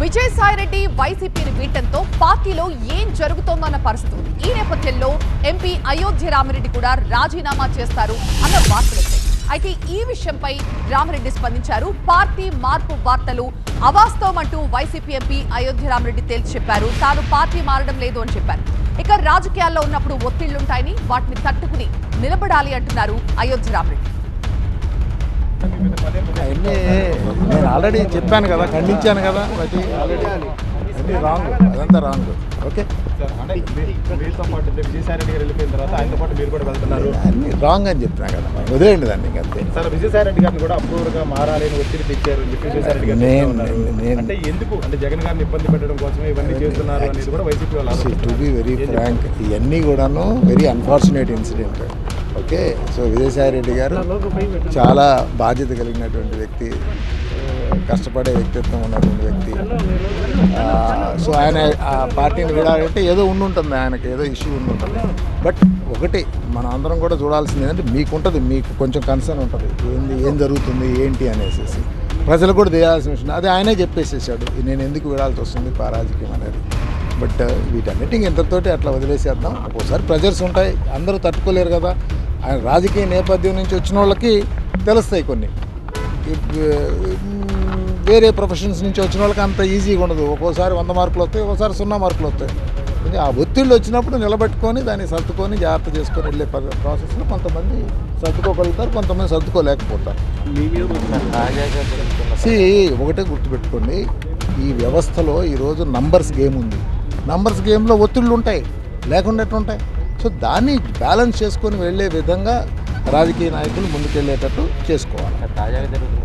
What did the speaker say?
విజయసాయిరెడ్డి వైసీపీని వీడటంతో పార్టీలో ఏం జరుగుతోందన్న పరిస్థితి ఉంది. ఈ నేపథ్యంలో ఎంపీ అయోధ్య రామిరెడ్డి కూడా రాజీనామా చేస్తారు అన్న వార్తలు వచ్చాయి. అయితే ఈ విషయంపై రామిరెడ్డి స్పందించారు. పార్టీ మార్పు వార్తలు అవాస్తవం అంటూ వైసీపీ ఎంపీ అయోధ్య రామిరెడ్డి తేల్చి చెప్పారు. తాను పార్టీ మారడం లేదు అని చెప్పారు. ఇక రాజకీయాల్లో ఉన్నప్పుడు ఒత్తిళ్లుంటాయని వాటిని తట్టుకుని నిలబడాలి అంటున్నారు అయోధ్య రామిరెడ్డి. నేను ఆల్రెడీ చెప్పాను కదా, ఖండించాను కదా, అది ఆల్రెడీ అన్నీ రాంగ్, అదంతా రాంగ్. ఓకే, మీతో పాటు విజయసాయిరెడ్డి గారు వెళ్ళిపోయిన తర్వాత ఆయనతో పాటు మీరు కూడా వెళ్తున్నారు, అన్నీ రాంగ్ అని చెప్తున్నా కదా, వదిలేండి దాన్ని. ఇంకంతే సార్ విజయసాయిరెడ్డి గారిని కూడా అప్రూవర్గా మారాలి అని ఒత్తిడి తెచ్చారు విజయసాయిరెడ్డి గారు. అంటే ఎందుకు అంటే జగన్ గారిని ఇబ్బంది పెట్టడం కోసమే ఇవన్నీ చేస్తున్నారు అనేది కూడా వైసీపీ వాళ్ళు. టు బి వెరీ ఫ్రాంక్, ఇవన్నీ కూడాను very unfortunate incident. Okay, so Vijayasai Reddy గారు చాలా బాధ్యత కలిగినటువంటి వ్యక్తి, కష్టపడే వ్యక్తిత్వం ఉన్నటువంటి వ్యక్తి. సో ఆయన ఆ పార్టీని విడాలంటే ఏదో ఉండుంటుంది, ఆయనకి ఏదో ఇష్యూ ఉండుంటుంది. బట్ ఒకటి మనం అందరం కూడా చూడాల్సింది ఏంటంటే, మీకుంటుంది, మీకు కొంచెం కన్సర్న్ ఉంటుంది ఏం జరుగుతుంది ఏంటి అనేసి. ప్రజలు కూడా తెలియాల్సిన విషయం అది ఆయనే చెప్పేసేసాడు, నేను ఎందుకు విడాల్సి వస్తుంది రాజకీయం అనేది. బట్ వీటన్నిటికీ ఇంతతోటి అట్లా వదిలేసేద్దాం. ఒక్కోసారి ప్రెజర్స్ ఉంటాయి, అందరూ తట్టుకోలేరు కదా. ఆయన రాజకీయ నేపథ్యం నుంచి వచ్చిన వాళ్ళకి తెలుస్తాయి కొన్ని, వేరే ప్రొఫెషన్స్ నుంచి వచ్చిన వాళ్ళకి అంత ఈజీగా ఉండదు. ఒక్కోసారి 100 మార్కులు వస్తాయి, ఒక్కోసారి 0 మార్కులు వస్తాయి. ఆ ఒత్తిళ్ళు వచ్చినప్పుడు నిలబెట్టుకొని దాన్ని సర్దుకొని జాగ్రత్త చేసుకొని వెళ్ళే ప్రాసెస్లో కొంతమంది సర్దుకోగలుగుతారు, కొంతమంది సర్దుకోలేకపోతారు. ఒకటే గుర్తుపెట్టుకోండి, ఈ వ్యవస్థలో ఈరోజు నంబర్స్ గేమ్ ఉంది. నంబర్స్ గేమ్లో ఒత్తిళ్ళు ఉంటాయి, లేకుండా ఎట్లుంటాయి. సో దాన్ని బ్యాలెన్స్ చేసుకొని వెళ్ళే విధంగా రాజకీయ నాయకులు ముందుకెళ్ళేటట్టు చేసుకోవాలి. తాజాగా జరుగుతున్న